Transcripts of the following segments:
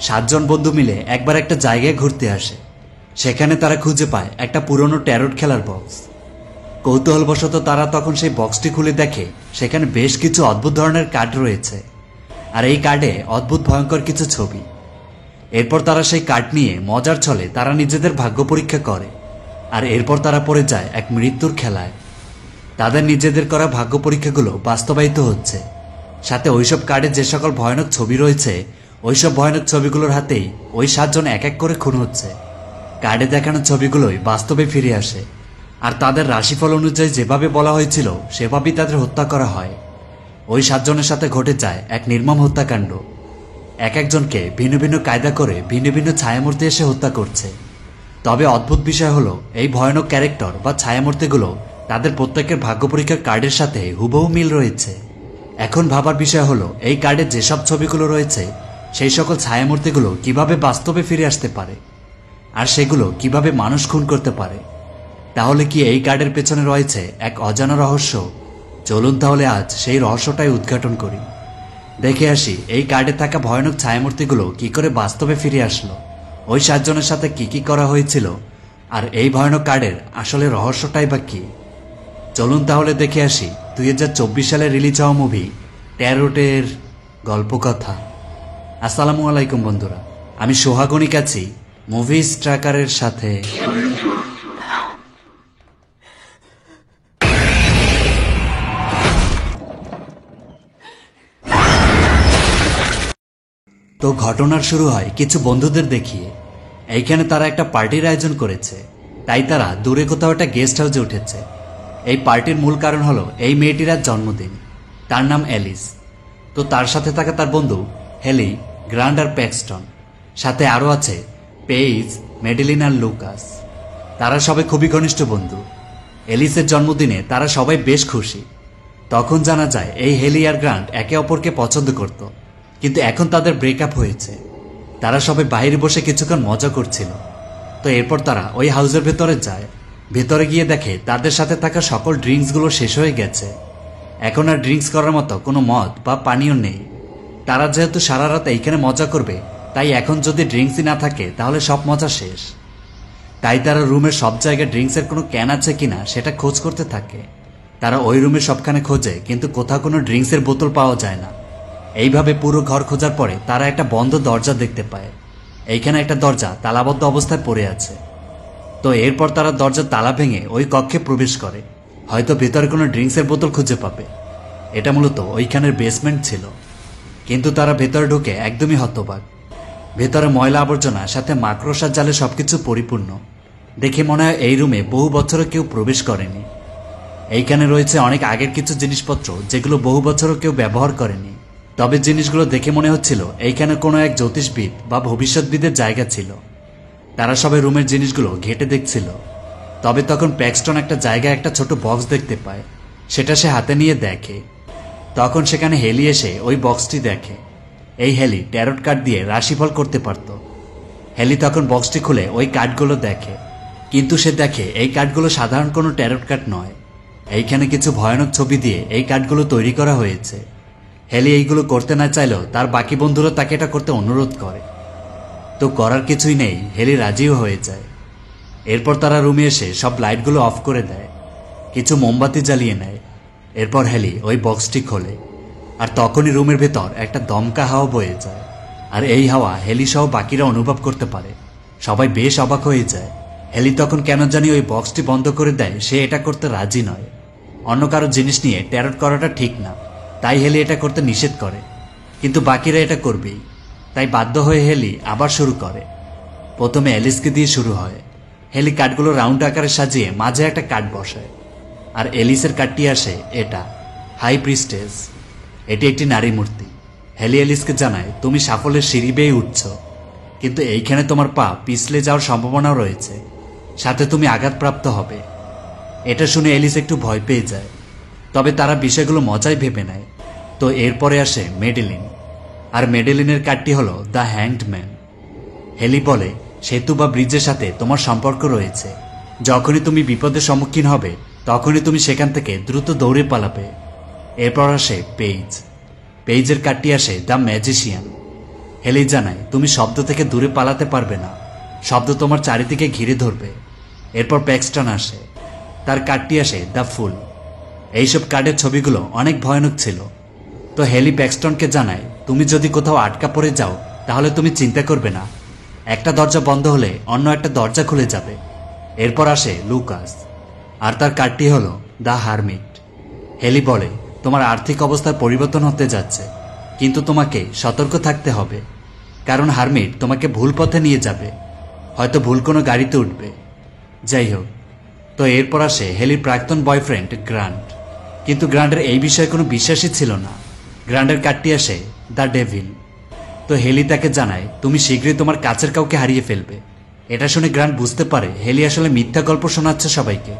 7 জন বন্ধু মিলে একবার একটা জায়গায় ঘুরতে আসে। সেখানে তারা খুঁজে পায় একটা পুরনো ট্যারোট খেলার বক্স। কৌতূহলবশত তারা তখন সেই বক্সটি খুলে দেখে সেখানে বেশ কিছু অদ্ভুত ধরনের কার্ড রয়েছে, আর এই কার্ডে অদ্ভুত ভয়ঙ্কর কিছু ছবি। এরপর তারা সেই কার্ড নিয়ে মজার ছলে তারা নিজেদের ভাগ্য পরীক্ষা করে, আর এরপর তারা পড়ে যায় এক মৃত্যুর খেলায়। তাদের নিজেদের করা ভাগ্য পরীক্ষাগুলো বাস্তবায়িত হচ্ছে, সাথে ওইসব কার্ডে যে সকল ভয়ানক ছবি রয়েছে ওইসব ভয়ানক ছবিগুলোর হাতেই ওই 7 জন এক এক করে খুন হচ্ছে। কার্ডে দেখানো ছবিগুলোই বাস্তবে ফিরে আসে, আর তাদের রাশিফল অনুযায়ী যেভাবে বলা হয়েছিল সেভাবেই তাদের হত্যা করা হয়। ওই 7 জনের সাথে ঘটে যায় এক নির্মম হত্যাকাণ্ড। এক একজনকে ভিন্ন ভিন্ন কায়দা করে ভিন্ন ভিন্ন ছায়ামূর্তি এসে হত্যা করছে। তবে অদ্ভুত বিষয় হলো, এই ভয়ানক ক্যারেক্টার বা ছায়ামূর্তিগুলো তাদের প্রত্যেকের ভাগ্য পরীক্ষার কার্ডের সাথে হুবহু মিল রয়েছে। এখন ভাবার বিষয় হলো, এই কার্ডে যেসব ছবিগুলো রয়েছে সেই সকল ছায়ামূর্তিগুলো কিভাবে বাস্তবে ফিরে আসতে পারে, আর সেগুলো কিভাবে মানুষ খুন করতে পারে। তাহলে কি এই কার্ডের পেছনে রয়েছে এক অজানা রহস্য? চলুন তাহলে আজ সেই রহস্যটাই উদ্ঘাটন করি। দেখে আসি এই কার্ডে থাকা ভয়ানক ছায়ামূর্তিগুলো কি করে বাস্তবে ফিরে আসলো, ওই 7 জনের সাথে কি করা হয়েছিল, আর এই ভয়ানক কার্ডের আসলে রহস্যটাই বা কি। চলুন তাহলে দেখে আসি 2024 সালে রিলিজ হওয়া মুভি ট্যারোটের গল্পকথা। আসসালামু আলাইকুম বন্ধুরা, আমি সোহাগনিক আছি মুভিজ ট্র্যাকারের সাথে। তো ঘটনার শুরু হয় কিছু বন্ধুদের দেখিয়ে। এইখানে তারা একটা পার্টির আয়োজন করেছে, তাই তারা দূরে কোথাও একটা গেস্ট হাউসে উঠেছে। এই পার্টির মূল কারণ হলো এই মেয়েটির আজ জন্মদিন, তার নাম অ্যালিস। তো তার সাথে থাকা তার বন্ধু হেলি, গ্রান্ড আর প্যাক্সটন, সাথে আরও আছে পেইজ, মেডেলিন আর লুকাস। তারা সবাই খুবই ঘনিষ্ঠ বন্ধু। এলিসের জন্মদিনে তারা সবাই বেশ খুশি। তখন জানা যায় এই হেলি আর গ্রান্ট একে অপরকে পছন্দ করত, কিন্তু এখন তাদের ব্রেকআপ হয়েছে। তারা সবাই বাইরে বসে কিছুক্ষণ মজা করছিল। তো এরপর তারা ওই হাউসের ভেতরে যায়। ভেতরে গিয়ে দেখে তাদের সাথে থাকা সকল ড্রিঙ্কসগুলো শেষ হয়ে গেছে। এখন আর ড্রিঙ্কস করার মতো কোনো মদ বা পানীয় নেই। তারা যেহেতু সারা রাত এইখানে মজা করবে, তাই এখন যদি ড্রিঙ্কসই না থাকে তাহলে সব মজা শেষ। তাই তারা রুমের সব জায়গায় ড্রিঙ্কসের কোনো ক্যান আছে কিনা সেটা খোঁজ করতে থাকে। তারা ওই রুমের সবখানে খোঁজে, কিন্তু কোথাও কোনো ড্রিঙ্কসের বোতল পাওয়া যায় না। এইভাবে পুরো ঘর খোঁজার পরে তারা একটা বন্ধ দরজা দেখতে পায়। এইখানে একটা দরজা তালাবদ্ধ অবস্থায় পড়ে আছে। তো এরপর তারা দরজার তালা ভেঙে ওই কক্ষে প্রবেশ করে, হয়তো ভেতরে কোনো ড্রিঙ্কসের বোতল খুঁজে পাবে। এটা মূলত ওইখানের বেসমেন্ট ছিল। কিন্তু তারা ভেতরে ঢুকে একদমই হতবাক। ভেতরে ময়লা আবর্জনা সাথে মাকড়সার জালে সবকিছু পরিপূর্ণ। দেখে মনে হয় এই রুমে বহু বছরও কেউ প্রবেশ করেনি। এইখানে রয়েছে অনেক আগের কিছু জিনিসপত্র যেগুলো বহু বছরও কেউ ব্যবহার করেনি। তবে জিনিসগুলো দেখে মনে হচ্ছিল এইখানে কোনো এক জ্যোতিষবিদ বা ভবিষ্যৎবিদের জায়গা ছিল। তারা সবাই রুমের জিনিসগুলো ঘেঁটে দেখছিল। তবে তখন প্যাক্সটন একটা জায়গায় একটা ছোট বক্স দেখতে পায়। সেটা সে হাতে নিয়ে দেখে। তখন সেখানে হেলি এসে ওই বক্সটি দেখে। এই হেলি ট্যারোট কার্ড দিয়ে রাশিফল করতে পারত। হেলি তখন বক্সটি খুলে ওই কার্ডগুলো দেখে, কিন্তু সে দেখে এই কার্ডগুলো সাধারণ কোনো ট্যারোট কার্ড নয়। এইখানে কিছু ভয়ানক ছবি দিয়ে এই কার্ডগুলো তৈরি করা হয়েছে। হেলি এইগুলো করতে না চাইলেও তার বাকি বন্ধুরা তাকে এটা করতে অনুরোধ করে। তো করার কিছুই নেই, হেলি রাজিও হয়ে যায়। এরপর তারা রুমে এসে সব লাইটগুলো অফ করে দেয়, কিছু মোমবাতি জ্বালিয়ে নেয়। এরপর হেলি ওই বক্সটি খোলে, আর তখনই রুমের ভেতর একটা দমকা হাওয়া বয়ে যায়। আর এই হাওয়া হেলি সহ বাকিরা অনুভব করতে পারে। সবাই বেশ অবাক হয়ে যায়। হেলি তখন কেন জানি ওই বক্সটি বন্ধ করে দেয়, সে এটা করতে রাজি নয়। অন্য কারো জিনিস নিয়ে ট্যারোট করাটা ঠিক না, তাই হেলি এটা করতে নিষেধ করে। কিন্তু বাকিরা এটা করবেই, তাই বাধ্য হয়ে হেলি আবার শুরু করে। প্রথমে এলিসকে দিয়ে শুরু হয়। হেলি কার্ডগুলো রাউন্ড আকারে সাজিয়ে মাঝে একটা কার্ড বসায়, আর এলিসের কার্ডটি আসে এটা হাই প্রিস্টেস। এটি একটি নারী মূর্তি। হেলি এলিসকে জানায়, তুমি সাফল্যের সিঁড়ি বেয়ে উঠছ, কিন্তু এইখানে তোমার পা পিছলে যাওয়ার সম্ভাবনাও রয়েছে, সাথে তুমি আঘাতপ্রাপ্ত হবে। এটা শুনে এলিস একটু ভয় পেয়ে যায়, তবে তারা বিষয়গুলো মজায় ভেবে নেয়। তো এরপরে আসে মেডেলিন, আর মেডেলিনের কার্ডটি হলো দ্য হ্যাংড ম্যান। হেলি বলে, সেতু বা ব্রিজের সাথে তোমার সম্পর্ক রয়েছে। যখনই তুমি বিপদের সম্মুখীন হবে তখনই তুমি সেখান থেকে দ্রুত দৌড়ে পালাবে। এরপর আসে পেইজ। পেইজের কার্ডটি আসে দ্য ম্যাজিশিয়ান। হেলি জানায় তুমি শব্দ থেকে দূরে পালাতে পারবে না, শব্দ তোমার চারিদিকে ঘিরে ধরবে। এরপর প্যাক্সটন আসে, তার কার্ডটি আসে দ্য ফুল। এইসব কার্ডের ছবিগুলো অনেক ভয়ানক ছিল। তো হেলি প্যাক্সটনকে জানায় তুমি যদি কোথাও আটকা পড়ে যাও তাহলে তুমি চিন্তা করবে না, একটা দরজা বন্ধ হলে অন্য একটা দরজা খুলে যাবে। এরপর আসে লুকাস, আর তার কার্ডটি হলো দ্য হারমিট। হেলি বলে তোমার আর্থিক অবস্থার পরিবর্তন হতে যাচ্ছে, কিন্তু তোমাকে সতর্ক থাকতে হবে, কারণ হারমিট তোমাকে ভুল পথে নিয়ে যাবে, হয়তো ভুল কোনো গাড়িতে উঠবে। যাই হোক, তো এরপর আসে হেলির প্রাক্তন বয়ফ্রেন্ড গ্রান্ট। কিন্তু গ্রান্টের এই বিষয়ে কোনো বিশ্বাসই ছিল না। গ্রান্টের কার্ডটি আসে দ্য ডেভিল। তো হেলি তাকে জানায় তুমি শীঘ্রই তোমার কাছের কাউকে হারিয়ে ফেলবে। এটা শুনে গ্রান্ট বুঝতে পারে হেলি আসলে মিথ্যা গল্প শোনাচ্ছে সবাইকে,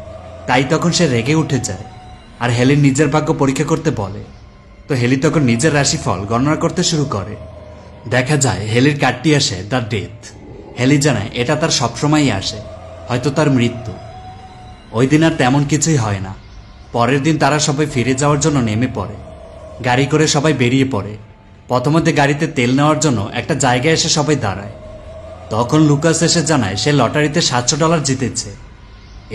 তাই তখন সে রেগে উঠে যায় আর হেলির নিজের ভাগ্য পরীক্ষা করতে বলে। তো হেলি তখন নিজের রাশিফল গণনা করতে শুরু করে। দেখা যায় হেলির কার্ডটি আসে দ্য ডেথ। হেলি জানায় এটা তার সবসময়ই আসে, হয়তো তার মৃত্যু। ওই দিন আর তেমন কিছুই হয় না। পরের দিন তারা সবাই ফিরে যাওয়ার জন্য নেমে পড়ে। গাড়ি করে সবাই বেরিয়ে পড়ে। প্রথমত গাড়িতে তেল নেওয়ার জন্য একটা জায়গায় এসে সবাই দাঁড়ায়। তখন লুকাস এসে জানায় সে লটারিতে $700 জিতেছে।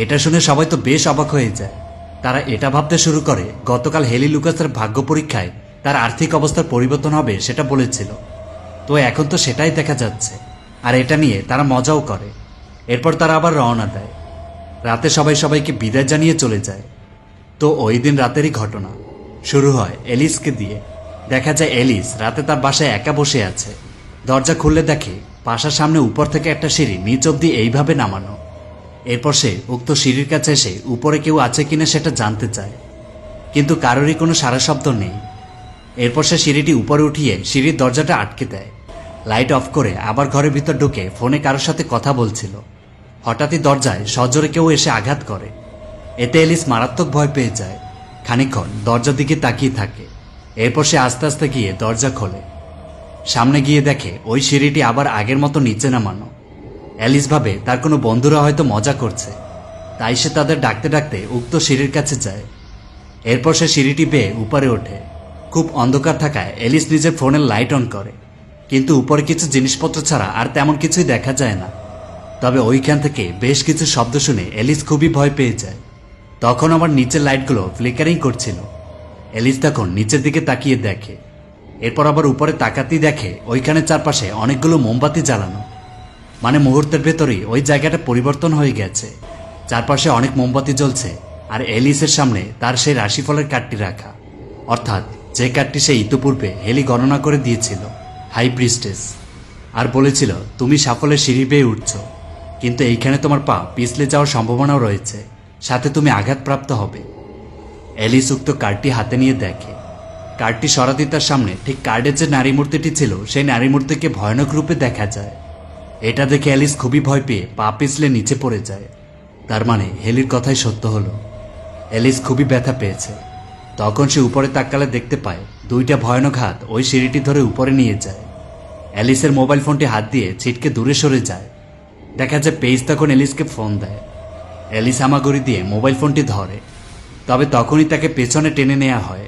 এটা শুনে সবাই তো বেশ অবাক হয়ে যায়। তারা এটা ভাবতে শুরু করে গতকাল হেলি লুকাসের ভাগ্য পরীক্ষায় তার আর্থিক অবস্থার পরিবর্তন হবে সেটা বলেছিল। তো এখন তো সেটাই দেখা যাচ্ছে, আর এটা নিয়ে তারা মজাও করে। এরপর তারা আবার রওনা দেয়। রাতে সবাই সবাইকে বিদায় জানিয়ে চলে যায়। তো ওই দিন রাতেরই ঘটনা শুরু হয় এলিসকে দিয়ে। দেখা যায় এলিস রাতে তার বাসায় একা বসে আছে। দরজা খুললে দেখে বাসার সামনে উপর থেকে একটা সিঁড়ি নিচ অব্দি এইভাবে নামানো। এরপর সে উক্ত সিঁড়ির কাছে এসে উপরে কেউ আছে কিনা সেটা জানতে চায়, কিন্তু কারোরই কোনো সারা শব্দ নেই। এরপর সে সিঁড়িটি উপরে উঠিয়ে সিঁড়ির দরজাটা আটকে দেয়, লাইট অফ করে আবার ঘরের ভিতর ঢুকে ফোনে কারোর সাথে কথা বলছিল। হঠাৎই দরজায় সজোরে কেউ এসে আঘাত করে। এতে এলিস মারাত্মক ভয় পেয়ে যায়। খানিকক্ষণ দরজার দিকে তাকিয়ে থাকে। এরপর সে আস্তে আস্তে গিয়ে দরজা খোলে। সামনে গিয়ে দেখে ওই সিঁড়িটি আবার আগের মতো নিচে নামানো। অ্যালিস ভাবে তার কোনো বন্ধুরা হয়তো মজা করছে, তাই সে তাদের ডাকতে ডাকতে উক্ত সিঁড়ির কাছে যায়। এরপর সে সিঁড়িটি বেয়ে উপরে ওঠে। খুব অন্ধকার থাকায় এলিস নিজের ফোনের লাইট অন করে, কিন্তু উপরে কিছু জিনিসপত্র ছাড়া আর তেমন কিছুই দেখা যায় না। তবে ওইখান থেকে বেশ কিছু শব্দ শুনে এলিস খুবই ভয় পেয়ে যায়। তখন আমার নিচের লাইটগুলো ফ্লিকারিং করছিল। এলিস তখন নিচের দিকে তাকিয়ে দেখে। এরপর আবার উপরে তাকাতেই দেখে ওইখানে চারপাশে অনেকগুলো মোমবাতি জ্বালানো। মানে মুহূর্তের ভেতরেই ওই জায়গাটা পরিবর্তন হয়ে গেছে। চারপাশে অনেক মোমবাতি জ্বলছে, আর এলিসের সামনে তার সেই রাশিফলের কার্ডটি রাখা, অর্থাৎ যে কার্ডটি সে ইতিপূর্বে হেলি গণনা করে দিয়েছিল, হাই প্রিস্টেস, আর বলেছিল তুমি সাফল্যের সিঁড়ি বেয়ে উঠছ, কিন্তু এইখানে তোমার পা পিছলে যাওয়ার সম্ভাবনাও রয়েছে, সাথে তুমি আঘাতপ্রাপ্ত হবে। এলিস উক্ত কার্ডটি হাতে নিয়ে দেখে। কার্ডটি সরাতে তার সামনে ঠিক কার্ডের যে নারী মূর্তিটি ছিল সেই নারী মূর্তিকে ভয়ানক রূপে দেখা যায়। এটা দেখে এলিস খুবই ভয় পেয়ে পা পিছলে নিচে পড়ে যায়। তার মানে হেলির কথাই সত্য হলো। এলিস খুবই ব্যথা পেয়েছে। তখন সে উপরে তাকালে দেখতে পায় দুইটা ভয়ানক হাত ওই সিঁড়িটি ধরে উপরে নিয়ে যায়। এলিসের মোবাইল ফোনটি হাত দিয়ে ছিটকে দূরে সরে যায়। দেখা যায় পেইজ তখন এলিসকে ফোন দেয়। এলিস হামাগুড়ি দিয়ে মোবাইল ফোনটি ধরে, তবে তখনই তাকে পেছনে টেনে নেওয়া হয়,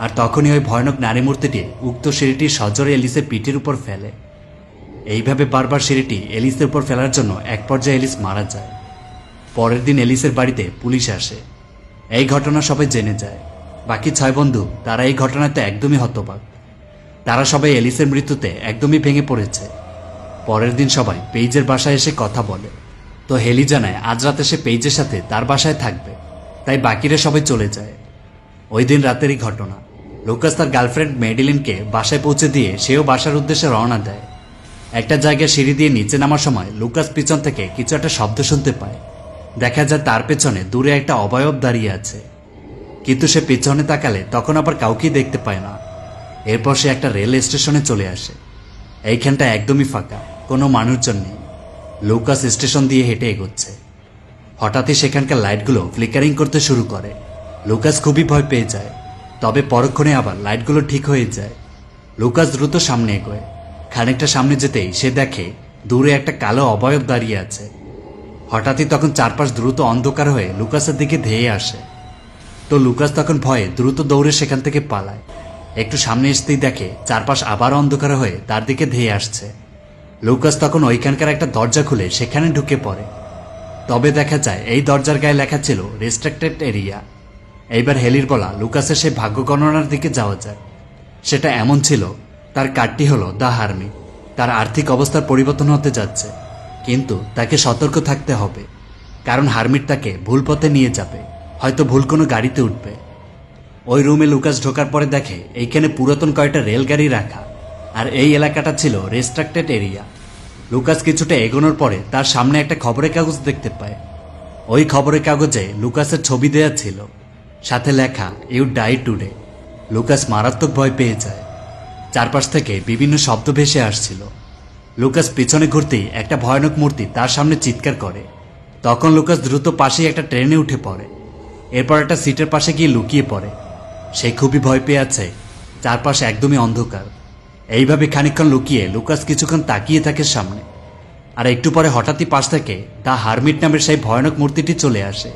আর তখনই ওই ভয়ানক নারী মূর্তিটি উক্ত সিঁড়িটি সজোরে এলিসের পিঠের উপর ফেলে। এইভাবে বারবার সিঁড়িটি এলিসের উপর ফেলার জন্য এক পর্যায়ে এলিস মারা যায়। পরের দিন এলিসের বাড়িতে পুলিশ আসে। এই ঘটনা সবাই জেনে যায়। বাকি 6 বন্ধু তারা এই ঘটনাতে একদমই হতবাক। তারা সবাই এলিসের মৃত্যুতে একদমই ভেঙে পড়েছে। পরের দিন সবাই পেইজের বাসায় এসে কথা বলে। তো হেলি জানায় আজ রাতে সে পেইজের সাথে তার বাসায় থাকবে, তাই বাকিরা সবাই চলে যায়। ওই দিন রাতেরই ঘটনা। লুকাস তার গার্লফ্রেন্ড মেডিলিনকে বাসায় পৌঁছে দিয়ে সেও বাসার উদ্দেশ্যে রওনা দেয়। একটা জায়গায় সিঁড়ি দিয়ে নিচে নামার সময় লুকাস পিছন থেকে কিছু একটা শব্দ শুনতে পায়। দেখা যায় তার পেছনে দূরে একটা অবয়ব দাঁড়িয়ে আছে, কিন্তু সে পেছনে তাকালে তখন আবার কাউকেই দেখতে পায় না। এরপর সে একটা রেল স্টেশনে চলে আসে। এইখানটা একদমই ফাঁকা, কোনো মানুষজন নেই। লুকাস স্টেশন দিয়ে হেঁটে এগোচ্ছে। হঠাৎই সেখানকার লাইটগুলো ফ্লিকারিং করতে শুরু করে। লুকাস খুবই ভয় পেয়ে যায়, তবে পরক্ষণে আবার লাইটগুলো ঠিক হয়ে যায়। লুকাস দ্রুত সামনে এগোয়। খানিকটা সামনে যেতেই সে দেখে দূরে একটা কালো অবয়ব দাঁড়িয়ে আছে। হঠাৎই তখন চারপাশ দ্রুত অন্ধকার হয়ে লুকাসের দিকে ধেয়ে আসে। তো লুকাস তখন ভয়ে দ্রুত দৌড়ে সেখান থেকে পালায়। একটু সামনে আসতেই দেখে চারপাশ আবার অন্ধকার হয়ে তার দিকে ধেয়ে আসছে। লুকাস তখন ওইখানকার একটা দরজা খুলে সেখানে ঢুকে পড়ে। তবে দেখা যায় এই দরজার গায়ে লেখা ছিল রেস্ট্রিক্টেড এরিয়া। এইবার হেলির বলা লুকাসের সেই ভাগ্য গণনার দিকে যাওয়া যায়। সেটা এমন ছিল, তার কার্ডটি হলো দ্য হারমিট। তার আর্থিক অবস্থার পরিবর্তন হতে যাচ্ছে, কিন্তু তাকে সতর্ক থাকতে হবে, কারণ হারমিট তাকে ভুল পথে নিয়ে যাবে, হয়তো ভুল কোনো গাড়িতে উঠবে। ওই রুমে লুকাস ঢোকার পরে দেখে এইখানে পুরাতন কয়েকটা রেলগাড়ি রাখা, আর এই এলাকাটা ছিল রেস্ট্রিক্টেড এরিয়া। লুকাস কিছুটা এগোনোর পরে তার সামনে একটা খবরের কাগজ দেখতে পায়। ওই খবরের কাগজে লুকাসের ছবি দেয়া ছিল, সাথে লেখা ইউ ডাই টুডে। লুকাস মারাত্মক ভয় পেয়ে যায়। চারপাশ থেকে বিভিন্ন শব্দ ভেসে আসছিল। লুকাস পিছনে ঘুরতেই একটা ভয়ানক মূর্তি তার সামনে চিৎকার করে। তখন লুকাস দ্রুত পাশেই একটা ট্রেনে উঠে পড়ে। এরপর একটা সিটের পাশে গিয়ে লুকিয়ে পড়ে। সে খুবই ভয় পেয়ে আছে, চারপাশ একদমই অন্ধকার। এইভাবে খানিকক্ষণ লুকিয়ে লুকাস কিছুক্ষণ তাকিয়ে থাকে সামনে। আর একটু পরে হঠাৎই পাশ থেকে দ্য হারমিট নামের সেই ভয়ানক মূর্তিটি চলে আসে।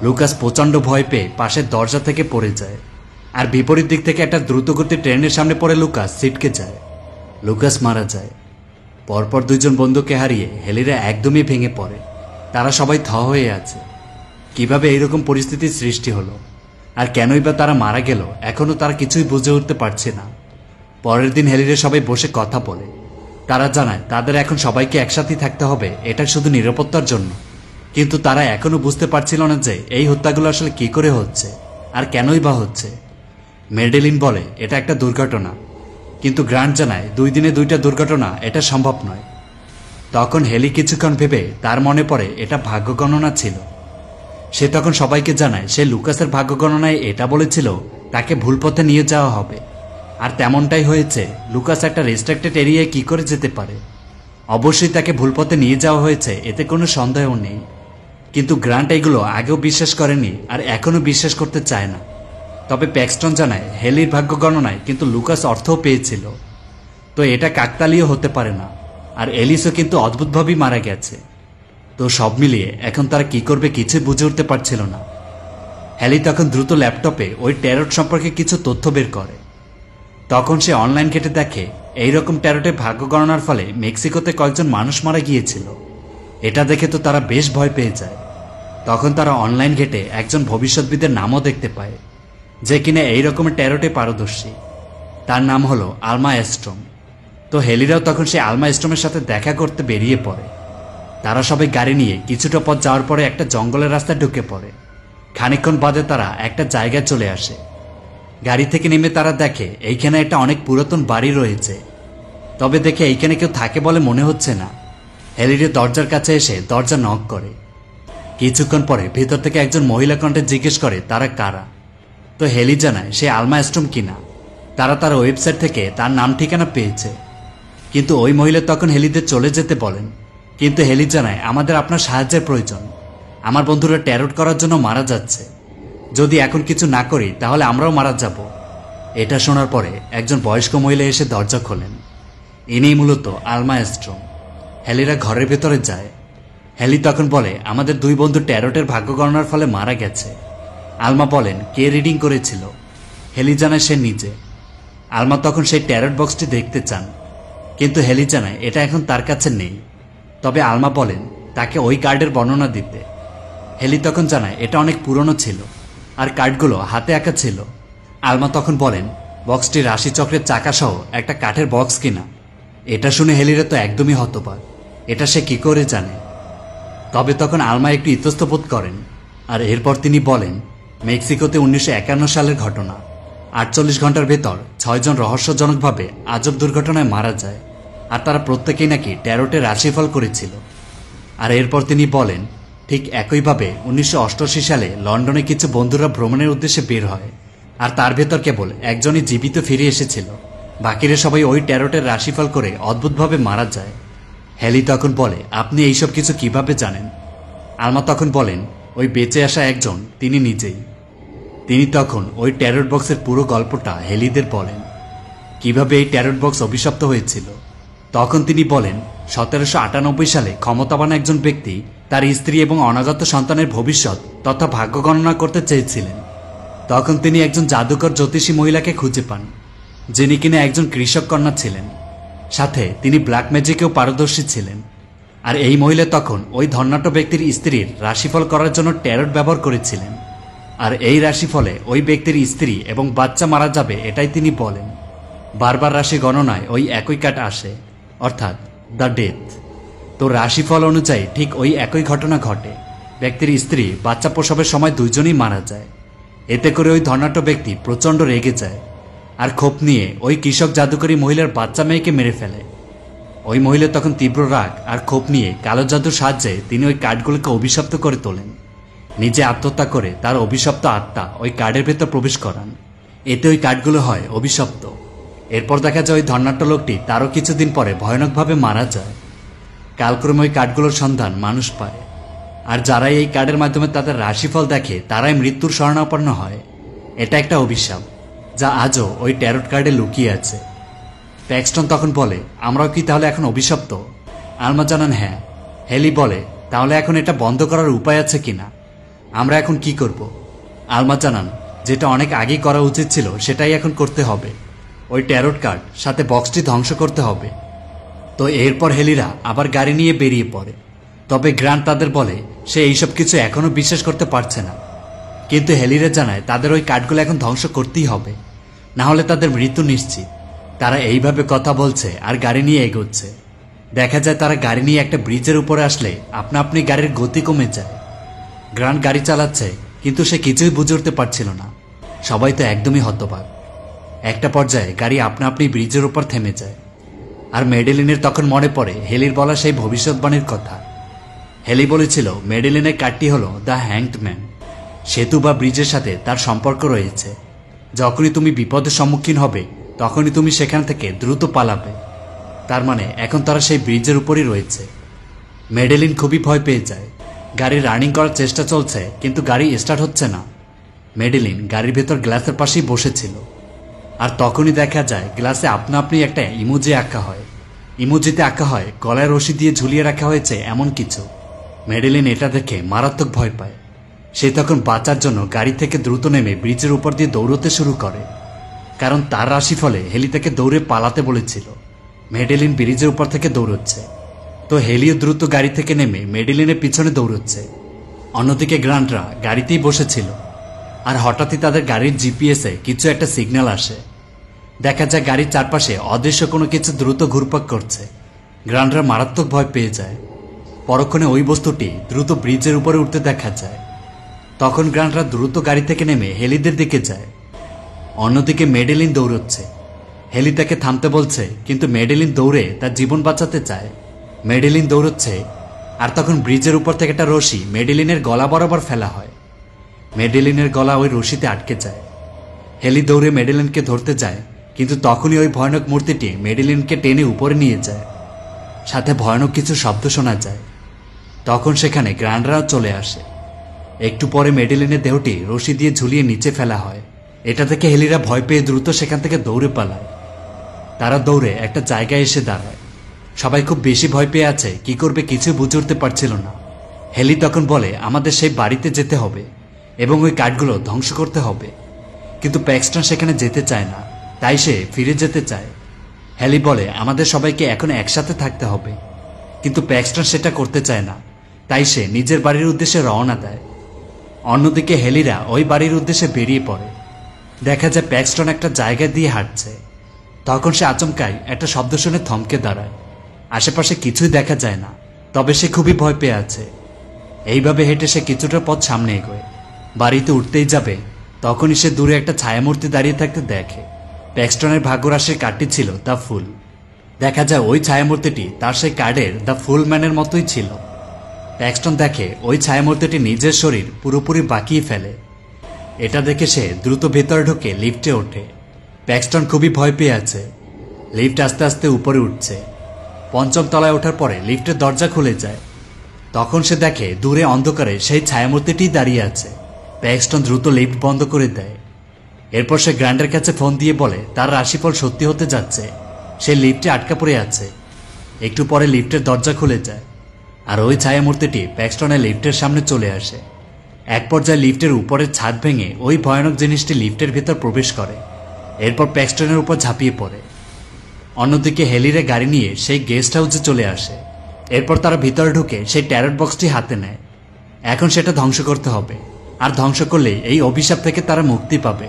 লুকাস প্রচণ্ড ভয় পেয়ে পাশের দরজা থেকে পড়ে যায়, আর বিপরীত দিক থেকে একটা দ্রুতগতির ট্রেনের সামনে পড়ে লুকাস ছিটকে যায়। লুকাস মারা যায়। পরপর দুইজন বন্ধুকে হারিয়ে হেলিরা একদমই ভেঙে পড়ে। তারা সবাই থ হয়ে আছে। কিভাবে এইরকম পরিস্থিতির সৃষ্টি হলো, আর কেনই বা তারা মারা গেল, এখনও তারা কিছুই বুঝে উঠতে পারছে না। পরের দিন হেলিরা সবাই বসে কথা বলে। তারা জানায় তাদের এখন সবাইকে একসাথে থাকতে হবে, এটা শুধু নিরাপত্তার জন্য। কিন্তু তারা এখনো বুঝতে পারছিল না যে এই হত্যাগুলো আসলে কি করে হচ্ছে, আর কেনই বা হচ্ছে। মেডেলিন বলে এটা একটা দুর্ঘটনা, কিন্তু গ্রান্ট জানায় 2 দিনে 2টা দুর্ঘটনা, এটা সম্ভব নয়। তখন হেলি কিছুক্ষণ ভেবে তার মনে পড়ে এটা ভাগ্য গণনা ছিল। সে তখন সবাইকে জানায় সে লুকাসের ভাগ্য গণনায় এটা বলেছিল তাকে ভুল পথে নিয়ে যাওয়া হবে, আর তেমনটাই হয়েছে। লুকাস একটা রেস্ট্রিক্টেড এরিয়ায় কি করে যেতে পারে? অবশ্যই তাকে ভুল পথে নিয়ে যাওয়া হয়েছে, এতে কোনো সন্দেহ নেই। কিন্তু গ্রান্ট এগুলো আগেও বিশ্বাস করেনি, আর এখনও বিশ্বাস করতে চায় না। তবে প্যাক্সটন জানায় হেলির ভাগ্য গণনায় কিন্তু লুকাস অর্থও পেয়েছিল, তো এটা কাকতালীয় হতে পারে না। আর এলিসও কিন্তু অদ্ভুতভাবেই মারা গেছে। তো সব মিলিয়ে এখন তারা কি করবে কিছুই বুঝে উঠতে পারছিল না। হেলি তখন দ্রুত ল্যাপটপে ওই ট্যারট সম্পর্কে কিছু তথ্য বের করে। তখন সে অনলাইন ঘেটে দেখে এইরকম ট্যারটে ভাগ্য গণনার ফলে মেক্সিকোতে কয়েকজন মানুষ মারা গিয়েছিল। এটা দেখে তো তারা বেশ ভয় পেয়ে যায়। তখন তারা অনলাইন ঘেটে একজন ভবিষ্যৎবিদের নামও দেখতে পায়, যে কিনা এই রকমের ট্যারটে পারদর্শী। তার নাম হলো আলমা এস্ট্রম। তো হেলিরাও তখন সে আলমা এস্ট্রমের সাথে দেখা করতে বেরিয়ে পড়ে। তারা সবাই গাড়ি নিয়ে কিছুটা পথ যাওয়ার পরে একটা জঙ্গলের রাস্তায় ঢুকে পড়ে। খানিকক্ষণ বাদে তারা একটা জায়গায় চলে আসে। গাড়ি থেকে নেমে তারা দেখে এইখানে একটা অনেক পুরাতন বাড়ি রয়েছে, তবে দেখে এইখানে কেউ থাকে বলে মনে হচ্ছে না। হেলিরে দরজার কাছে এসে দরজা নক করে। কিছুক্ষণ পরে ভেতর থেকে একজন মহিলা কণ্ঠে জিজ্ঞেস করে তারা কারা। তো হেলি জানায় সে আলমা এস্ট্রম কিনা। তারা তার ওয়েবসাইট থেকে তার নাম ঠিকানা পেয়েছে। কিন্তু ওই মহিলা তখন হেলিদের চলে যেতে বলেন। কিন্তু হেলি জানায় আমাদের আপনার সাহায্যের প্রয়োজন। আমার বন্ধুরা ট্যারট করার জন্য মারা যাচ্ছে। যদি এখন কিছু না করি তাহলে আমরাও মারা যাব। এটা শোনার পরে একজন বয়স্ক মহিলা এসে দরজা খোলেন। ইনিই মূলত আলমা এস্ট্রম। হেলিরা ঘরের ভেতরে যায়। হেলি তখন বলে আমাদের 2 বন্ধু ট্যারটের ভাগ্য গণনার ফলে মারা গেছে। আলমা বলেন কে রিডিং করেছিল। হেলি জানায় সে নিজে। আলমা তখন সেই ট্যারট বক্সটি দেখতে চান, কিন্তু হেলি জানায় এটা এখন তার কাছে নেই। তবে আলমা বলেন তাকে ওই কার্ডের বর্ণনা দিতে। হেলি তখন জানায় এটা অনেক পুরনো ছিল, আর কার্ডগুলো হাতে আঁকা ছিল। আলমা তখন বলেন বক্সটি রাশিচক্রের চাকা সহ একটা কাঠের বক্স কিনা। এটা শুনে হেলিরা তো একদমই হতবাক, এটা সে কি করে জানে। তবে তখন আলমা একটু ইতস্তত করেন, আর এরপর তিনি বলেন মেক্সিকোতে 1951 সালের ঘটনা। 48 ঘন্টার ভেতর 6 জন রহস্যজনকভাবে আজব দুর্ঘটনায় মারা যায়, আর তারা প্রত্যেকেই নাকি ট্যারটে রাশিফল করেছিল। আর এরপর তিনি বলেন ঠিক একইভাবে 1988 সালে লন্ডনে কিছু বন্ধুরা ভ্রমণের উদ্দেশ্যে বের হয়, আর তার ভেতর কেবল একজনই জীবিত ফিরে এসেছিল। বাকিরা সবাই ওই ট্যারটের রাশিফল করে অদ্ভুতভাবে মারা যায়। হেলি তখন বলে আপনি এইসব কিছু কিভাবে জানেন? আলমা তখন বলেন ওই বেঁচে আসা একজন তিনি নিজেই। তিনি তখন ওই ট্যারট বক্সের পুরো গল্পটা হেলিদের বলেন, কিভাবে এই ট্যারট বক্স অভিশপ্ত হয়েছিল। তখন তিনি বলেন 1798 সালে ক্ষমতাবান একজন ব্যক্তি তার স্ত্রী এবং অনাগত সন্তানের ভবিষ্যৎ তথা ভাগ্য গণনা করতে চেয়েছিলেন। তখন তিনি একজন জাদুকর জ্যোতিষী মহিলাকে খুঁজে পান, যিনি কিনা একজন কৃষক কন্যা ছিলেন, সাথে তিনি ব্ল্যাক ম্যাজিকেও পারদর্শী ছিলেন। আর এই মহিলা তখন ওই ধর্নাঢ্য ব্যক্তির স্ত্রীর রাশিফল করার জন্য ট্যারট ব্যবহার করেছিলেন। আর এই রাশিফলে ওই ব্যক্তির স্ত্রী এবং বাচ্চা মারা যাবে এটাই তিনি বলেন। বারবার রাশি গণনায় ওই একই কাট আসে, অর্থাৎ দ্য ডেথ। তো রাশিফল অনুযায়ী ঠিক ওই একই ঘটনা ঘটে। ব্যক্তির স্ত্রী বাচ্চা প্রসবের সময় দুইজনই মারা যায়। এতে করে ওই ধর্নাঢ্য ব্যক্তি প্রচণ্ড রেগে যায় আর ক্ষোভ নিয়ে ওই কৃষক জাদুকরী মহিলার বাচ্চা মেয়েকে মেরে ফেলে। ওই মহিলা তখন তীব্র রাগ আর ক্ষোভ নিয়ে কালো জাদুর সাহায্যে তিনি ওই কার্ডগুলোকে অভিশপ্ত করে তোলেন। নিজে আত্মহত্যা করে তার অভিশপ্ত আত্মা ওই কার্ডের ভেতর প্রবেশ করান। এতে ওই কার্ডগুলো হয় অভিশপ্ত। এরপর দেখা যায় ওই ধর্নাঢ্য লোকটি তারও কিছুদিন পরে ভয়ানকভাবে মারা যায়। কালক্রমে ওই কার্ডগুলোর সন্ধান মানুষ পায়, আর যারাই এই কার্ডের মাধ্যমে তাদের রাশিফল দেখে তারাই মৃত্যুর শরণাপন্ন হয়। এটা একটা অভিশাপ যা আজও ওই ট্যারট কার্ডে লুকিয়ে আছে। প্যাক্সটন তখন বলে, আমরাও কি তাহলে এখন অভিশপ্ত? আলমা জানান হ্যাঁ। হেলি বলে, তাহলে এখন এটা বন্ধ করার উপায় আছে কিনা? আমরা এখন কি করব? আলমা জানান, যেটা অনেক আগেই করা উচিত ছিল সেটাই এখন করতে হবে। ওই ট্যারট কার্ড সাথে বক্সটি ধ্বংস করতে হবে। তো এরপর হেলিরা আবার গাড়ি নিয়ে বেরিয়ে পড়ে। তবে গ্রান্ট তাদের বলে সে এইসব কিছু এখনো বিশ্বাস করতে পারছে না। কিন্তু হেলিরা জানায় তাদের ওই কার্ডগুলো এখন ধ্বংস করতেই হবে, না হলে তাদের মৃত্যু নিশ্চিত। তারা এইভাবে কথা বলছে আর গাড়ি নিয়ে এগোচ্ছে। দেখা যায় তারা গাড়ি নিয়ে একটা ব্রিজের উপরে আসলে আপনা আপনি গাড়ির গতি কমে যায়। গ্রান্ট গাড়ি চালাচ্ছে, কিন্তু সে কিছুই বুঝে উঠতে পারছিল না। সবাই তো একদমই হতবাক। একটা পর্যায়ে গাড়ি আপনা আপনি ব্রিজের উপর থেমে যায়। আর মেডেলিনের তখন মনে পড়ে হেলির বলা সেই ভবিষ্যৎবাণীর কথা। হেলি বলেছিল মেডেলিনের কার্ডটি হলো দ্য হ্যাংড ম্যান। সেতু বা ব্রিজের সাথে তার সম্পর্ক রয়েছে। যখনই তুমি বিপদের সম্মুখীন হবে তখনই তুমি সেখান থেকে দ্রুত পালাবে। তার মানে এখন তারা সেই ব্রিজের উপরই রয়েছে। মেডেলিন খুবই ভয় পেয়ে যায়। গাড়ি রানিং করার চেষ্টা চলছে, কিন্তু গাড়ি স্টার্ট হচ্ছে না। মেডেলিন গাড়ির ভেতর গ্লাসের পাশেই বসেছিল। আর তখনই দেখা যায় গ্লাসে আপনা আপনি একটা ইমোজি আঁকা হয়। ইমোজিতে আঁকা হয় গলায় রশি দিয়ে ঝুলিয়ে রাখা হয়েছে এমন কিছু। মেডেলিন এটা দেখে মারাত্মক ভয় পায়। সে তখন বাঁচার জন্য গাড়ি থেকে দ্রুত নেমে ব্রিজের উপর দিয়ে দৌড়তে শুরু করে, কারণ তার রাশিফলে হেলি তাকে দৌড়ে পালাতে বলেছিল। মেডেলিন ব্রিজের উপর থেকে দৌড়চ্ছে, তো হেলিও দ্রুত গাড়ি থেকে নেমে মেডেলিনের পিছনে দৌড়চ্ছে। অন্যদিকে গ্রান্টরা গাড়িতেই বসেছিল, আর হঠাৎই তাদের গাড়ির জিপিএসে কিছু একটা সিগন্যাল আসে। দেখা যায় গাড়ির চারপাশে অদৃশ্য কোনো কিছু দ্রুত ঘুরপাক করছে। গ্রান্টরা মারাত্মক ভয় পেয়ে যায়। পরক্ষণে ওই বস্তুটি দ্রুত ব্রিজের উপরে উঠতে দেখা যায়। তখন গ্রান্টরা দ্রুত গাড়ি থেকে নেমে হেলিদের দিকে যায়। অন্যদিকে মেডেলিন দৌড়চ্ছে। হেলি তাকে থামতে বলছে, কিন্তু মেডেলিন দৌড়ে তার জীবন বাঁচাতে চায়। মেডেলিন দৌড়চ্ছে, আর তখন ব্রিজের উপর থেকে একটা রশি মেডেলিনের গলা বরাবর ফেলা হয়। মেডেলিনের গলা ওই রশিতে আটকে যায়। হেলি দৌড়ে মেডেলিনকে ধরতে যায়, কিন্তু তখনই ওই ভয়ানক মূর্তিটি মেডেলিনকে টেনে উপরে নিয়ে যায়। সাথে ভয়ানক কিছু শব্দ শোনা যায়। তখন সেখানে গ্রান্ডরাও চলে আসে। একটু পরে মেডেলিনের দেহটি রশি দিয়ে ঝুলিয়ে নিচে ফেলা হয়। এটা থেকে হেলিরা ভয় পেয়ে দ্রুত সেখান থেকে দৌড়ে পালায়। তারা দৌড়ে একটা জায়গায় এসে দাঁড়ায়। সবাই খুব বেশি ভয় পেয়ে আছে, কি করবে কিছু বুঝে উঠতে পারছিল না। হেলি তখন বলে আমাদের সেই বাড়িতে যেতে হবে এবং ওই কাঠগুলো ধ্বংস করতে হবে। কিন্তু প্যাক্সটন সেখানে যেতে চায় না, তাই সে ফিরে যেতে চায়। হেলি বলে আমাদের সবাইকে এখন একসাথে থাকতে হবে, কিন্তু প্যাক্সটন সেটা করতে চায় না, তাই সে নিজের বাড়ির উদ্দেশ্যে রওনা দেয়। অন্যদিকে হেলিরা ওই বাড়ির উদ্দেশ্যে বেরিয়ে পড়ে। দেখা যায় প্যাক্সটন একটা জায়গা দিয়ে হাঁটছে। তখন সে আচমকাই একটা শব্দ শুনে থমকে দাঁড়ায়। আশেপাশে কিছুই দেখা যায় না, তবে সে খুবই ভয় পেয়ে আছে। এইভাবে হেঁটে সে কিছুটা পথ সামনে এগোয়। বাড়িতে উঠতেই যাবে, তখনই সে দূরে একটা ছায়ামূর্তি দাঁড়িয়ে থাকতে দেখে। প্যাক্সটনের ভাগ্যরাশির কার্ডটি ছিল দ্য ফুল। দেখা যায় ওই ছায়ামূর্তিটি তার সেই কার্ডের দ্য ফুল ম্যানের মতোই ছিল। প্যাক্সটন দেখে ওই ছায়ামূর্তিটি নিজের শরীর পুরোপুরি বাঁকিয়ে ফেলে। এটা দেখে সে দ্রুত ভেতরে ঢুকে লিফটে ওঠে। প্যাক্সটন খুবই ভয় পেয়ে আছে। লিফট আস্তে আস্তে উপরে উঠছে। পঞ্চম তলায় ওঠার পরে লিফটের দরজা খুলে যায়। তখন সে দেখে দূরে অন্ধকারে সেই ছায়ামূর্তিটি দাঁড়িয়ে আছে। প্যাক্সটন দ্রুত লিফট বন্ধ করে দেয়। এরপর সে গ্র্যান্ডের কাছে ফোন দিয়ে বলে তার রাশিফল সত্যি হতে যাচ্ছে। সে লিফটে আটকা পড়ে আছে। একটু পরে লিফটের দরজা খুলে যায়, আর ওই ছায়ামূর্তিটি প্যাক্সটনের লিফটের সামনে চলে আসে। এক পর্যায়ে লিফটের উপরের ছাদ ভেঙে ওই ভয়ানক জিনিসটি লিফটের ভেতর প্রবেশ করে এরপর প্যাক্সটনের উপর ঝাঁপিয়ে পড়ে। অন্যদিকে হেলিরে গাড়ি নিয়ে সেই গেস্ট হাউসে চলে আসে। এরপর তারা ভিতরে ঢুকে সেই ট্যারট বক্সটি হাতে নেয়। এখন সেটা ধ্বংস করতে হবে, আর ধ্বংস করলেই এই অভিশাপ থেকে তারা মুক্তি পাবে।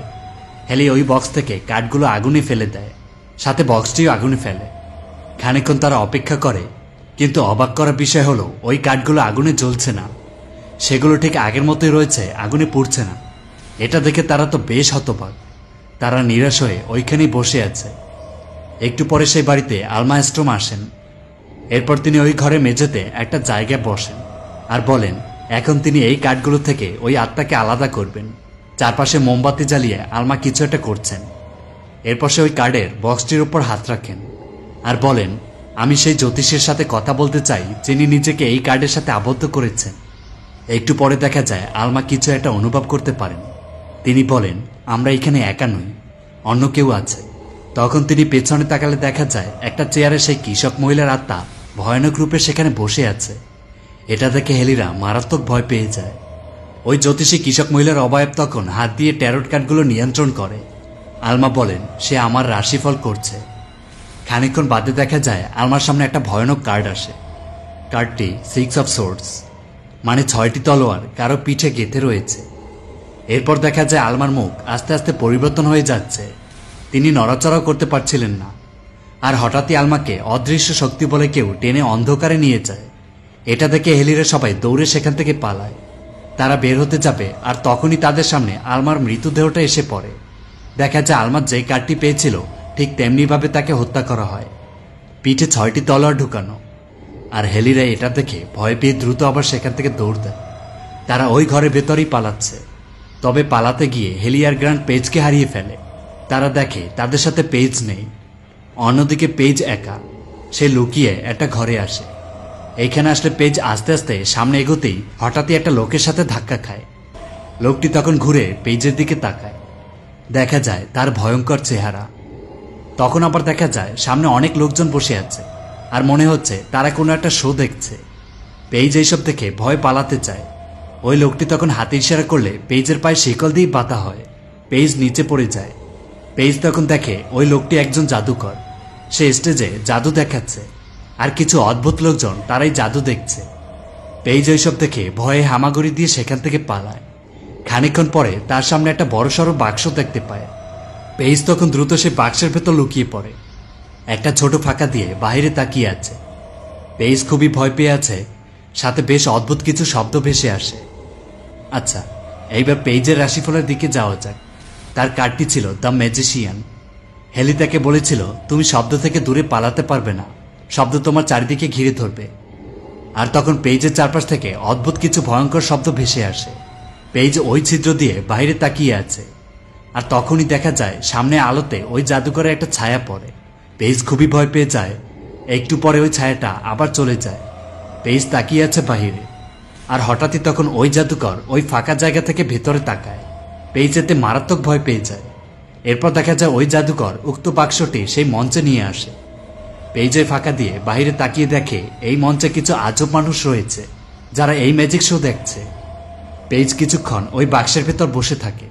হেলি ওই বক্স থেকে কাঠগুলো আগুনে ফেলে দেয়, সাথে বক্সটিও আগুনে ফেলে। খানিকক্ষণ তারা অপেক্ষা করে, কিন্তু অবাক করার বিষয় হলো ওই কাঠগুলো আগুনে জ্বলছে না। সেগুলো ঠিক আগের মতোই রয়েছে, আগুনে পুড়ছে না। এটা দেখে তারা তো বেশ হতবাক। তারা নিরাশ হয়ে ওইখানেই বসে আছে। একটু পরে সেই বাড়িতে আলমা স্ট্রোম আসেন। এরপর তিনি ওই ঘরে মেঝেতে একটা জায়গায় বসেন আর বলেন এখন তিনি এই কাঠগুলো থেকে ওই আত্মাকে আলাদা করবেন। চারপাশে মোমবাতি জ্বালিয়ে আলমা কিছু একটা করছেন। এরপর সে ওই কার্ডের বক্সটির উপর হাত রাখেন আর বলেন আমি সেই জ্যোতিষের সাথে কথা বলতে চাই যিনি নিজেকে এই কার্ডের সাথে আবদ্ধ করেছেন। একটু পরে দেখা যায় আলমা কিছু একটা অনুভব করতে পারেন। তিনি বলেন আমরা এখানে একা নই, অন্য কেউ আছে। তখন তিনি পেছনে তাকালে দেখা যায় একটা চেয়ারে সেই কৃষক মহিলার আত্মা ভয়ানক রূপে সেখানে বসে আছে। এটা দেখে হেলিরা মারাত্মক ভয় পেয়ে যায়। ওই জ্যোতিষী কৃষক মহিলার অবয়ব তখন হাত দিয়ে ট্যারট কার্ডগুলো নিয়ন্ত্রণ করে। আলমা বলেন সে আমার রাশিফল করছে। খানিকক্ষণ বাদে দেখা যায় আলমার সামনে একটা ভয়ানক কার্ড আসে। কার্ডটি 6 অফ সোর্ডস, মানে 6টি তলোয়ার কারো পিঠে গেঁথে রয়েছে। এরপর দেখা যায় আলমার মুখ আস্তে আস্তে পরিবর্তন হয়ে যাচ্ছে। তিনি নড়াচড়াও করতে পারছিলেন না। আর হঠাৎই আলমাকে অদৃশ্য শক্তি বলে কেউ টেনে অন্ধকারে নিয়ে যায়। এটা দেখে হেলিরা সবাই দৌড়ে সেখান থেকে পালায়। তারা বের হতে যাবে, আর তখনই তাদের সামনে আলমার মৃতদেহটা এসে পড়ে। দেখা যায় আলমার যেই কার্ডটি পেয়েছিল ঠিক তেমনিভাবে তাকে হত্যা করা হয়, পিঠে 6টি তলোয়ার ঢুকানো। আর হেলিরা এটা দেখে ভয় পেয়ে দ্রুত আবার সেখান থেকে দৌড় দেয়। তারা ওই ঘরের ভেতরেই পালাচ্ছে। তবে পালাতে গিয়ে হেলি আর গ্রান্ট পেজকে হারিয়ে ফেলে। তারা দেখে তাদের সাথে পেজ নেই। অন্যদিকে পেজ একা। সে লুকিয়ে একটা ঘরে আসে। এইখানে আসলে পেজ আস্তে আস্তে সামনে এগোতেই হঠাৎই একটা লোকের সাথে ধাক্কা খায়। লোকটি তখন ঘুরে পেজের দিকে তাকায়। দেখা যায় তার ভয়ঙ্কর চেহারা। তখন আবার দেখা যায় সামনে অনেক লোকজন বসে আছে, আর মনে হচ্ছে তারা কোনো একটা শো দেখছে। পেজ এইসব দেখে ভয় পালাতে চায়। ওই লোকটি তখন হাতে ইশারা করলে পেজের পায়ে শিকল দিয়ে বাঁধা হয়। পেজ নিচে পড়ে যায়। পেজ তখন দেখে ওই লোকটি একজন জাদুকর। সে স্টেজে জাদু দেখাচ্ছে, আর কিছু অদ্ভুত লোকজন তারাই জাদু দেখছে। পেজ ওইসব দেখে ভয়ে হামাগুড়ি দিয়ে সেখান থেকে পালায়। খানিকক্ষণ পরে তার সামনে একটা বড়সড় বাক্স দেখতে পায়। পেজ তখন দ্রুত সে বাক্সের ভেতর লুকিয়ে পড়ে। একটা ছোট ফাঁকা দিয়ে বাইরে তাকিয়ে আছে। পেজ খুবই ভয় পেয়ে আছে, সাথে বেশ অদ্ভুত কিছু শব্দ ভেসে আসে। আচ্ছা, এইবার পেজের রাশিফলের দিকে যাওয়া যাক। তার কার্ডটি ছিল দ্য ম্যাজিশিয়ান। হেলি তাকে বলেছিল তুমি শব্দ থেকে দূরে পালাতে পারবে না, শব্দ তোমার চারিদিকে ঘিরে ধরবে। আর তখন পেজের চারপাশ থেকে অদ্ভুত কিছু ভয়ঙ্কর শব্দ ভেসে আসে। পেজ ওই ছিদ্র দিয়ে বাইরে তাকিয়ে আছে। আর তখনই দেখা যায় সামনে আলোতে ওই জাদুকরের একটা ছায়া পড়ে। পেজ খুবই ভয় পেয়ে যায়। একটু পরে ওই ছায়াটা আবার চলে যায়। পেজ তাকিয়ে আছে বাহিরে। আর হঠাৎই তখন ওই জাদুকর ওই ফাঁকা জায়গা থেকে ভেতরে তাকায়। পেজ এতে মারাত্মক ভয় পেয়ে যায়। এরপর দেখা যায় ওই জাদুকর উক্ত বাক্সটি সেই মঞ্চে নিয়ে আসে। পেজের ফাঁকা দিয়ে বাইরে তাকিয়ে দেখে এই মঞ্চে কিছু আজব মানুষ রয়েছে যারা এই ম্যাজিক শো দেখছে। পেজ কিছুক্ষণ ওই বাক্সের ভেতর বসে থাকে।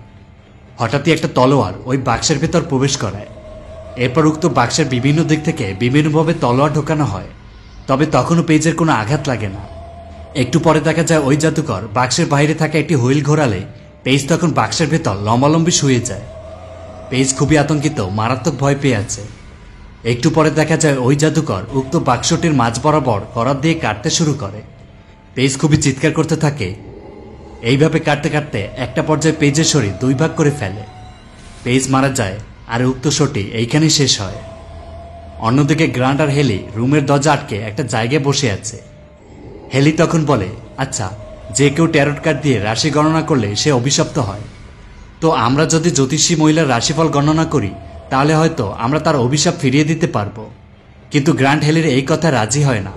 হঠাৎই একটা তলোয়ার ওই বাক্সের ভেতর প্রবেশ করায়। এরপর উক্ত বাক্সের বিভিন্ন দিক থেকে বিভিন্নভাবে তলোয়ার ঢোকানো হয়, তবে তখনও পেজের কোনো আঘাত লাগে না। একটু পরে দেখা যায় ওই জাদুকর বাক্সের বাইরে থাকা একটি হুইল ঘোরালে পেজ তখন বাক্সের ভেতর লম্বালম্বি শুয়ে যায়। পেজ খুবই আতঙ্কিত, মারাত্মক ভয় পেয়ে আছে। একটু পরে দেখা যায় ওই জাদুকর উক্ত বাক্সটির মাঝ বরাবর করাত দিয়ে কাটতে শুরু করে। পেজ খুবই চিৎকার করতে থাকে। এইভাবে কাটতে কাটতে একটা পর্যায়ে পেজের শরীর 2 ভাগ করে ফেলে। পেজ মারা যায়, আর উক্ত শোটি এইখানেই শেষ হয়। অন্যদিকে গ্রান্ট আর হেলি রুমের দরজা আটকে একটা জায়গায় বসে আছে। হেলি তখন বলে আচ্ছা, যে কেউ ট্যারট কার্ড দিয়ে রাশি গণনা করলে সে অভিশপ্ত হয়। তো আমরা যদি জ্যোতিষী মহিলার রাশিফল গণনা করি তাহলে হয়তো আমরা তার অভিশাপ ফিরিয়ে দিতে পারবো। কিন্তু গ্রান্ট হেলির এই কথা রাজি হয় না।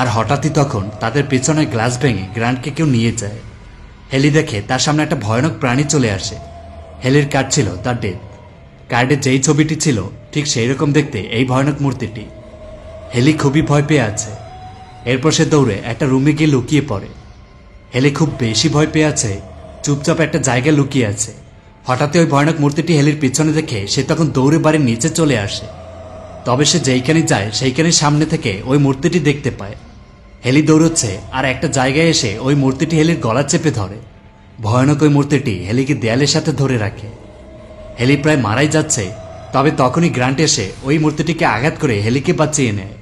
আর হঠাৎই তখন তাদের পেছনের গ্লাস ভেঙে গ্রান্টকে কেউ নিয়ে যায়। হেলি দেখে তার সামনে একটা ভয়ানক প্রাণী চলে আসে। হেলির কার্ড ছিল দ্য ডেথ। কার্ডে যেই ছবিটি ছিল ঠিক সেই রকম দেখতে এই ভয়ানক মূর্তিটি। হেলি খুবই ভয় পেয়ে আছে। এরপর সে দৌড়ে একটা রুমে গিয়ে লুকিয়ে পড়ে। হেলি খুব বেশি ভয় পেয়ে আছে, চুপচাপ একটা জায়গায় লুকিয়ে আছে। হঠাৎই ওই ভয়ানক মূর্তিটি হেলির পিছনে দেখে সে তখন দৌড়ে বাড়ির নিচে চলে আসে। তবে সে যেইখানে যায় সেইখানে সামনে থেকে ওই মূর্তিটি দেখতে পায়। হেলি দৌড়চ্ছে আর একটা জায়গায় এসে ওই মূর্তিটি হেলির গলা চেপে ধরে। ভয়ানক ওই মূর্তিটি হেলিকে দেয়ালের সাথে ধরে রাখে। হেলি প্রায় মারাই যাচ্ছে, তবে তখনই গ্রান্ট এসে ওই মূর্তিটিকে আঘাত করে হেলিকে বাঁচিয়ে নেয়।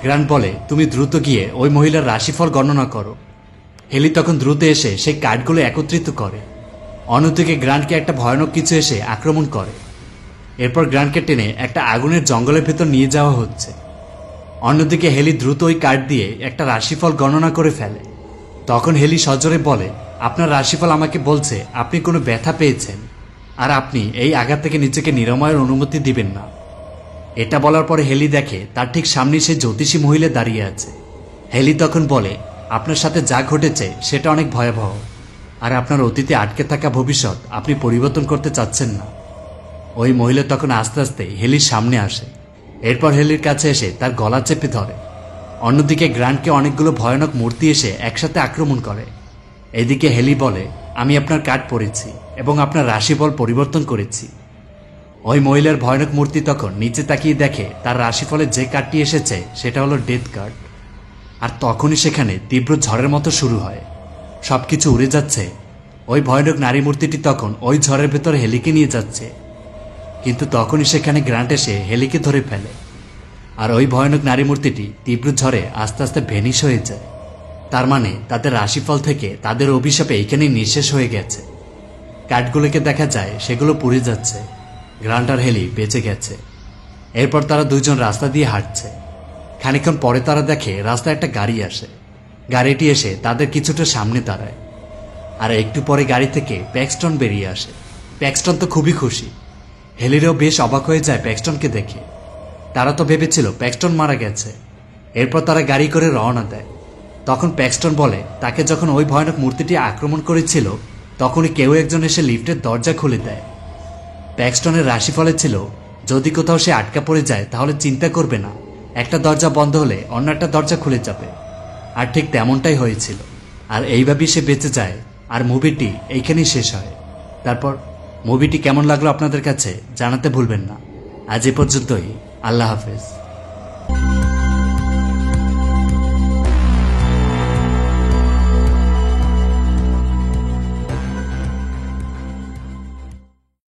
গ্রান্ট বলে, তুমি দ্রুত গিয়ে ওই মহিলার রাশিফল গণনা করো। হেলি তখন দ্রুত এসে সেই কার্ডগুলো একত্রিত করে। অন্যদিকে গ্রান্টকে একটা ভয়ানক কিছু এসে আক্রমণ করে। এরপর গ্রান্টকে টেনে একটা আগুনের জঙ্গলের ভেতর নিয়ে যাওয়া হচ্ছে। অন্যদিকে হেলি দ্রুত ওই কার্ড দিয়ে একটা রাশিফল গণনা করে ফেলে। তখন হেলি সজোরে বলে, আপনার রাশিফল আমাকে বলছে আপনি কোনো ব্যথা পেয়েছেন, আর আপনি এই আঘাত থেকে নিজেকে নিরাময়ের অনুমতি দিবেন না। এটা বলার পরে হেলি দেখে তার ঠিক সামনে সেই জ্যোতিষী মহিলা দাঁড়িয়ে আছে। হেলি তখন বলে, আপনার সাথে যা ঘটেছে সেটা অনেক ভয়াবহ, আর আপনার অতীতে আটকে থাকা ভবিষ্যৎ আপনি পরিবর্তন করতে চাচ্ছেন না। ওই মহিলা তখন আস্তে আস্তে হেলির সামনে আসে। এরপর হেলির কাছে এসে তার গলা চেপে ধরে। অন্যদিকে গ্রান্টকে অনেকগুলো ভয়ানক মূর্তি এসে একসাথে আক্রমণ করে। এদিকে হেলি বলে, আমি আপনার কার্ড পড়েছি এবং আপনার রাশিফল পরিবর্তন করেছি। ওই মহিলার ভয়ানক মূর্তি তখন নিচে তাকিয়ে দেখে তার রাশিফলে যে কার্ডটি এসেছে সেটা হলো ডেথ কার্ড। আর তখনই সেখানে তীব্র ঝড়ের মতো শুরু হয়। সবকিছু উড়ে যাচ্ছে। ওই ভয়ানক নারী মূর্তিটি তখন ওই ঝড়ের ভেতর হেলিকে নিয়ে যাচ্ছে, কিন্তু তখনই সেখানে গ্রান্ট এসে হেলিকে ধরে ফেলে। আর ওই ভয়ানক নারী মূর্তিটি তীব্র ঝড়ে আস্তে আস্তে ভেনিশ হয়ে যায়। তার মানে তাদের রাশিফল থেকে তাদের অভিশাপে এইখানেই নিঃশেষ হয়ে গেছে। কার্ডগুলোকে দেখা যায় সেগুলো পুড়ে যাচ্ছে। গ্রান্ট আর হেলি বেঁচে গেছে। এরপর তারা দুইজন রাস্তা দিয়ে হাঁটছে। খানিকক্ষণ পরে তারা দেখে রাস্তায় একটা গাড়ি আসে। গাড়িটি এসে তাদের কিছুটা সামনে দাঁড়ায়। আর একটু পরে গাড়ি থেকে প্যাক্সটন বেরিয়ে আসে। প্যাক্সটন তো খুবই খুশি। হেলিরও বেশ অবাক হয়ে যায় প্যাক্সটনকে দেখে। তারা তো ভেবেছিল প্যাক্সটন মারা গেছে। এরপর তারা গাড়ি করে রওনা দেয়। তখন প্যাক্সটন বলে, তাকে যখন ওই ভয়ানক মূর্তিটি আক্রমণ করেছিল তখনই কেউ একজন এসে লিফটের দরজা খুলে দেয়। প্যাক্সটনের রাশিফলে ছিল, যদি কোথাও সে আটকা পড়ে যায় তাহলে চিন্তা করবে না, একটা দরজা বন্ধ হলে অন্য একটা দরজা খুলে যাবে। আর ঠিক তেমনটাই হয়েছিল। আর এইভাবেই সে বেঁচে যায়। আর মুভিটি এইখানেই শেষ হয়। তারপর মুভিটি কেমন লাগলো আপনাদের কাছে জানাতে ভুলবেন না। আজ এ পর্যন্তই। আল্লাহ হাফেজ।